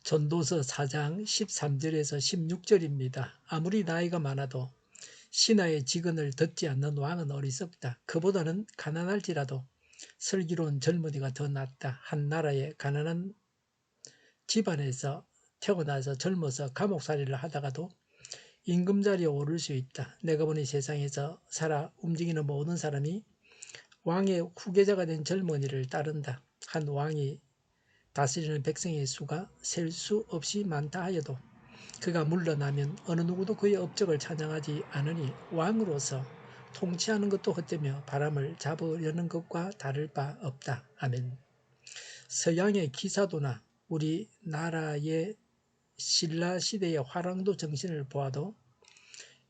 전도서 4장 13절에서 16절입니다. 아무리 나이가 많아도 신하의 직언을 듣지 않는 왕은 어리석다. 그보다는 가난할지라도 슬기로운 젊은이가 더 낫다. 한 나라의 가난한 집안에서 태어나서 젊어서 감옥살이를 하다가도 임금자리에 오를 수 있다. 내가 보니 세상에서 살아 움직이는 모든 사람이 왕의 후계자가 된 젊은이를 따른다. 한 왕이 다스리는 백성의 수가 셀 수 없이 많다 하여도 그가 물러나면 어느 누구도 그의 업적을 찬양하지 않으니 왕으로서 통치하는 것도 헛되며 바람을 잡으려는 것과 다를 바 없다. 아멘. 서양의 기사도나 우리나라의 신라 시대의 화랑도 정신을 보아도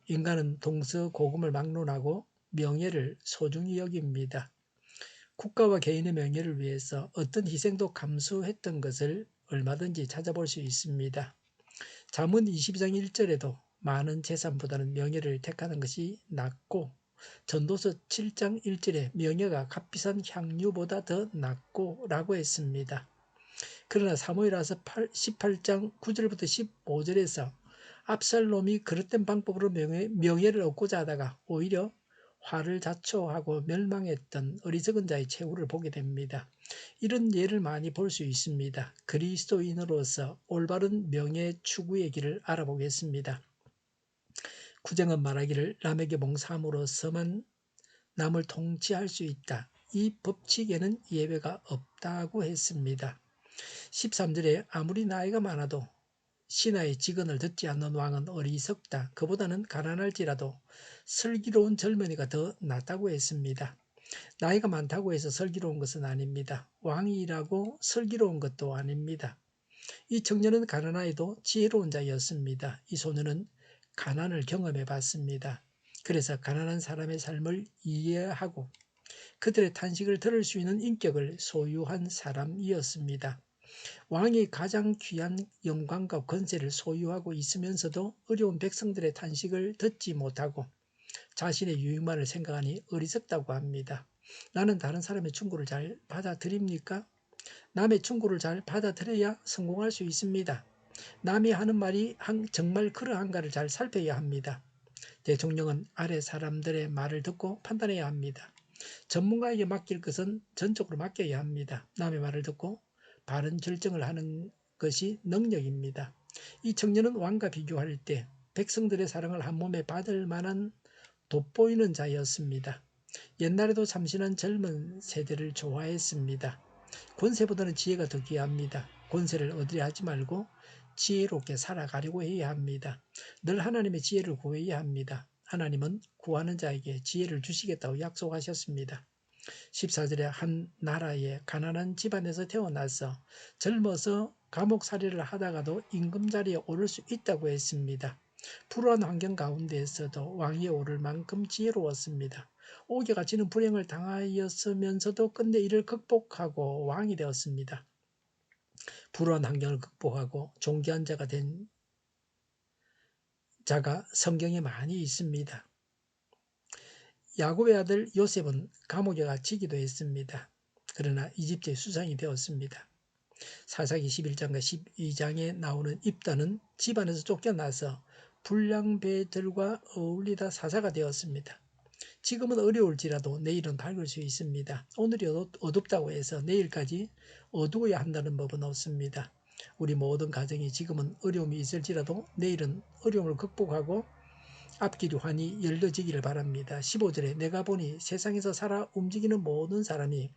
인간은 동서고금을 막론하고 명예를 소중히 여깁니다. 국가와 개인의 명예를 위해서 어떤 희생도 감수했던 것을 얼마든지 찾아볼 수 있습니다. 잠언 22장 1절에도 많은 재산보다는 명예를 택하는 것이 낫고 전도서 7장 1절에 명예가 값비싼 향유보다 더 낫고 라고 했습니다. 그러나 사무엘하서 18장 9절부터 15절에서 압살롬이 그릇된 방법으로 명예를 얻고자 하다가 오히려 화를 자초하고 멸망했던 어리석은 자의 최후를 보게 됩니다. 이런 예를 많이 볼 수 있습니다. 그리스도인으로서 올바른 명예 추구의 길을 알아보겠습니다. 구정은 말하기를 남에게 봉사함으로써만 남을 통치할 수 있다. 이 법칙에는 예외가 없다고 했습니다. 13절에 아무리 나이가 많아도 신하의 직언을 듣지 않는 왕은 어리석다. 그보다는 가난할지라도 슬기로운 젊은이가 더 낫다고 했습니다. 나이가 많다고 해서 슬기로운 것은 아닙니다. 왕이라고 슬기로운 것도 아닙니다. 이 청년은 가난하여도 지혜로운 자였습니다. 이 소년은 가난을 경험해 봤습니다. 그래서 가난한 사람의 삶을 이해하고 그들의 탄식을 들을 수 있는 인격을 소유한 사람이었습니다. 왕이 가장 귀한 영광과 권세를 소유하고 있으면서도 어려운 백성들의 탄식을 듣지 못하고 자신의 유익만을 생각하니 어리석다고 합니다. 나는 다른 사람의 충고를 잘 받아들입니까? 남의 충고를 잘 받아들여야 성공할 수 있습니다. 남이 하는 말이 정말 그러한가를 잘 살펴야 합니다. 대통령은 아래 사람들의 말을 듣고 판단해야 합니다. 전문가에게 맡길 것은 전적으로 맡겨야 합니다. 남의 말을 듣고 바른 결정을 하는 것이 능력입니다. 이 청년은 왕과 비교할 때 백성들의 사랑을 한 몸에 받을 만한 돋보이는 자였습니다. 옛날에도 참신한 젊은 세대를 좋아했습니다. 권세보다는 지혜가 더 귀합니다. 권세를 얻으려 하지 말고 지혜롭게 살아가려고 해야 합니다. 늘 하나님의 지혜를 구해야 합니다. 하나님은 구하는 자에게 지혜를 주시겠다고 약속하셨습니다. 14절에 한 나라의 가난한 집안에서 태어나서 젊어서 감옥살이를 하다가도 임금자리에 오를 수 있다고 했습니다. 불우한 환경 가운데에서도 왕위에 오를 만큼 지혜로웠습니다. 옥에 갇히는 불행을 당하였으면서도 끝내 이를 극복하고 왕이 되었습니다. 불우한 환경을 극복하고 존귀한 자가 된 자가 성경에 많이 있습니다. 야곱의 아들 요셉은 감옥에 갇히기도 했습니다. 그러나 이집트의 수상이 되었습니다. 사사기 11장과 12장에 나오는 입다는 집안에서 쫓겨나서 불량배들과 어울리다 사사가 되었습니다. 지금은 어려울지라도 내일은 밝을 수 있습니다. 오늘이 어둡다고 해서 내일까지 어두워야 한다는 법은 없습니다. 우리 모든 가정이 지금은 어려움이 있을지라도 내일은 어려움을 극복하고 앞길이 환히 열려지기를 바랍니다. 15절에 내가 보니 세상에서 살아 움직이는 모든 사람이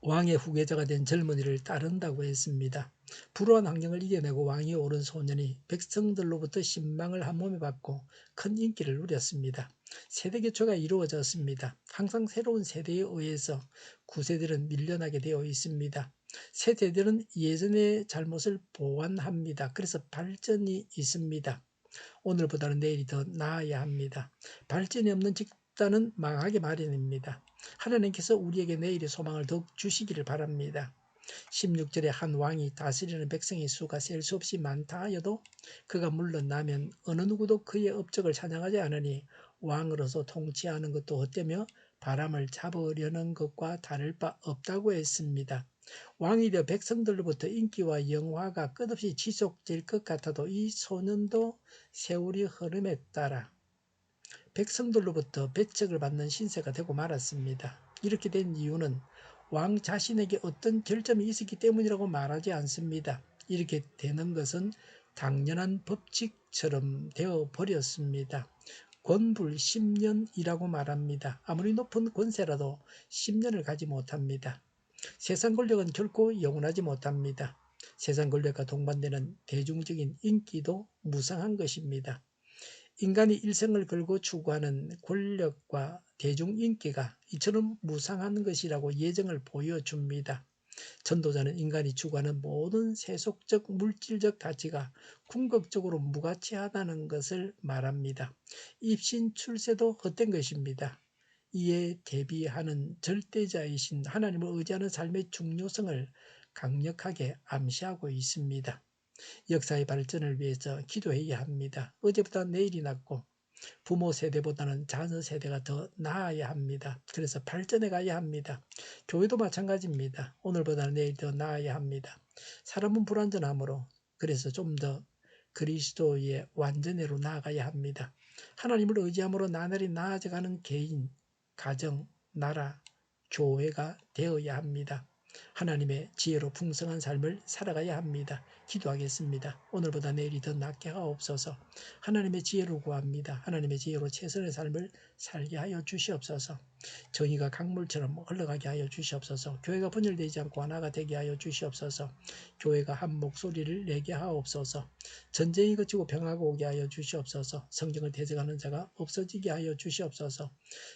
왕의 후계자가 된 젊은이를 따른다고 했습니다. 불우한 환경을 이겨내고 왕위에 오른 소년이 백성들로부터 신망을 한 몸에 받고 큰 인기를 누렸습니다. 세대 교체가 이루어졌습니다. 항상 새로운 세대에 의해서 구세들은 밀려나게 되어 있습니다. 세대들은 예전의 잘못을 보완합니다. 그래서 발전이 있습니다. 오늘보다는 내일이 더 나아야 합니다. 발전이 없는 집단은 망하게 마련입니다. 하나님께서 우리에게 내일의 소망을 더욱 주시기를 바랍니다. 16절에 한 왕이 다스리는 백성의 수가 셀 수 없이 많다 하여도 그가 물러나면 어느 누구도 그의 업적을 찬양하지 않으니 왕으로서 통치하는 것도 헛되며 바람을 잡으려는 것과 다를 바 없다고 했습니다. 왕이 되어 백성들로부터 인기와 영화가 끝없이 지속될 것 같아도 이 소년도 세월이 흐름에 따라 백성들로부터 배척을 받는 신세가 되고 말았습니다. 이렇게 된 이유는 왕 자신에게 어떤 결점이 있었기 때문이라고 말하지 않습니다. 이렇게 되는 것은 당연한 법칙처럼 되어 버렸습니다. 권불 10년이라고 말합니다. 아무리 높은 권세라도 10년을 가지 못합니다. 세상 권력은 결코 영원하지 못합니다. 세상 권력과 동반되는 대중적인 인기도 무상한 것입니다. 인간이 일생을 걸고 추구하는 권력과 대중인기가 이처럼 무상한 것이라고 예정을 보여줍니다. 전도자는 인간이 추구하는 모든 세속적 물질적 가치가 궁극적으로 무가치하다는 것을 말합니다. 입신 출세도 헛된 것입니다. 이에 대비하는 절대자이신 하나님을 의지하는 삶의 중요성을 강력하게 암시하고 있습니다. 역사의 발전을 위해서 기도해야 합니다. 어제보다 내일이 낫고 부모 세대보다는 자녀 세대가 더 나아야 합니다. 그래서 발전해 가야 합니다. 교회도 마찬가지입니다. 오늘보다는 내일 더 나아야 합니다. 사람은 불완전하므로 그래서 좀 더 그리스도의 완전회로 나아가야 합니다. 하나님을 의지함으로 나날이 나아져가는 개인, 가정, 나라, 교회가 되어야 합니다. 하나님의 지혜로 풍성한 삶을 살아가야 합니다. 기도하겠습니다. 오늘보다 내일이 더 낫게 하옵소서. 하나님의 지혜로 구합니다. 하나님의 지혜로 최선의 삶을 살게 하여 주시옵소서. 정의가 강물처럼 흘러가게 하여 주시옵소서. 교회가 분열되지 않고 하나가 되게 하여 주시옵소서. 교회가 한 목소리를 내게 하옵소서. 전쟁이 그치고 평화가 오게 하여 주시옵소서. 성경을 대적하는 자가 없어지게 하여 주시옵소서.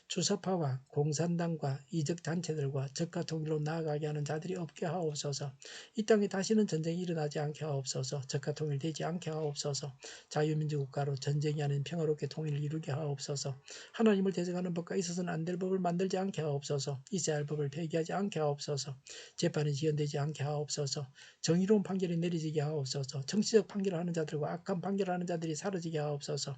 주사파와 공산당과 이적단체들과 적과 통일로 나아가게 하는 자들이 없게 하옵소서. 이 땅에 다시는 전쟁이 일어나지 않게 하옵소서. 적과 통일되지 않게 하옵소서. 자유민주국가로 전쟁이 아닌 평화롭게 통일을 이루게 하옵소서. 하나님을 대적하는 법과 있어서는 안 될 법을 만들지 않게 하옵소서. 있어야 할 법을 폐기하지 않게 하옵소서. 재판이 지연되지 않게 하옵소서. 정의로운 판결이 내리지게 하옵소서. 정치적 판결을 하는 자들과 악한 판결을 하는 자들이 사라지게 하옵소서.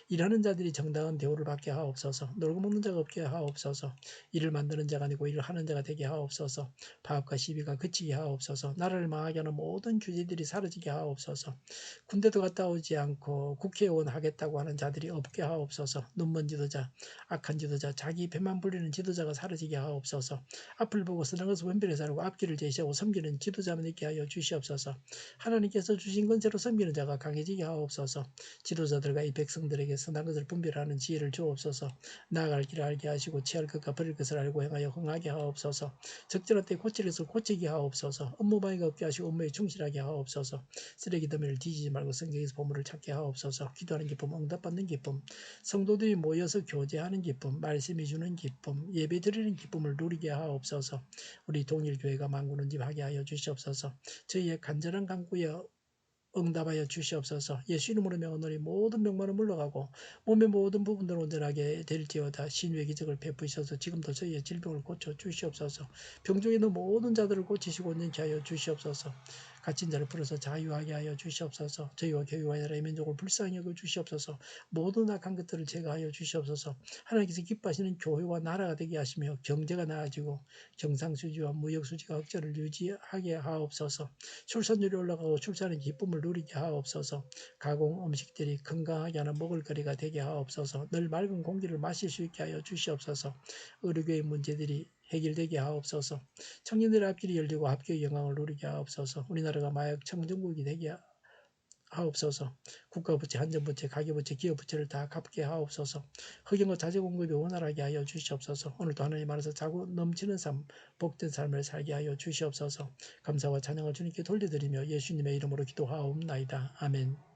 일하는 자들이 정당한 대우를 받게 하옵소서. 놀고 먹는 자가 없게 하옵소서. 일을 만드는 자가 아니고 일을 하는 자가 되게 하옵소서. 파업과 시비가 그치게 하옵소서. 나라를 망하게 하는 모든 규제들이 사라지게 하옵소서. 군대도 갔다 오지 않고 국회의원 하겠다고 하는 자들이 없게 하옵소서. 눈먼 지도자, 악한 지도자, 자기 배만 불리는 지도자가 사라지게 하옵소서. 앞을 보고 선한 것을 분별해 살고 앞길을 제시하고 섬기는 지도자만 있게 하여 주시옵소서. 하나님께서 주신 권세로 섬기는 자가 강해지게 하옵소서. 지도자들과 이 백성들에게 선한 것을 분별하는 지혜를 주옵소서. 나아갈 길을 알게 하시고 취할 것과 버릴 것을 알고 행하여 흥하게 하옵소서. 적절한 때 고칠 것을 고치게 하옵소서. 업무방해가 없게 하시고 업무에 충실하게 하옵소서. 쓰레기 더미를 뒤지지 말고 성경에서 보물을 찾게 하옵소서. 기도하는 기쁨, 응답받는 기쁨, 성도들이 모여서 교제하는 기쁨, 말씀이 주는 기쁨, 예배 드리는 기쁨을 누리게 하옵소서. 우리 동일교회가 만군은집하게 하여 주시옵소서. 저희의 간절한 간구에 응답하여 주시옵소서. 예수 이름으로 명하노니 모든 병만은 물러가고 몸의 모든 부분들 온전하게 될지어다. 신유의 기적을 베푸셔서 지금도 저희의 질병을 고쳐 주시옵소서. 병중에 있는 모든 자들을 고치시고 온전케 하여 주시옵소서. 갇힌 자를 풀어서 자유하게 하여 주시옵소서. 저희와 교회와 나라의 민족을 불쌍히 여겨 주시옵소서. 모든 악한 것들을 제거하여 주시옵소서. 하나님께서 기뻐하시는 교회와 나라가 되게 하시며 경제가 나아지고 경상수지와 무역수지가 흑자를 유지하게 하옵소서. 출산율이 올라가고 출산의 기쁨을 누리게 하옵소서. 가공 음식들이 건강하게 하는 먹을거리가 되게 하옵소서. 늘 맑은 공기를 마실 수 있게 하여 주시옵소서. 의료계의 문제들이 해결되게 하옵소서. 청년들의 앞길이 열리고 합격의 영광을 누리게 하옵소서. 우리나라가 마약 청정국이 되게 하옵소서. 국가부채, 한전부채, 가계부채, 기업부채를 다 갚게 하옵소서. 흑연과 자재공급이 원활하게 하여 주시옵소서. 오늘도 하나님 안에서 자고 넘치는 삶, 복된 삶을 살게 하여 주시옵소서. 감사와 찬양을 주님께 돌려드리며 예수님의 이름으로 기도하옵나이다. 아멘.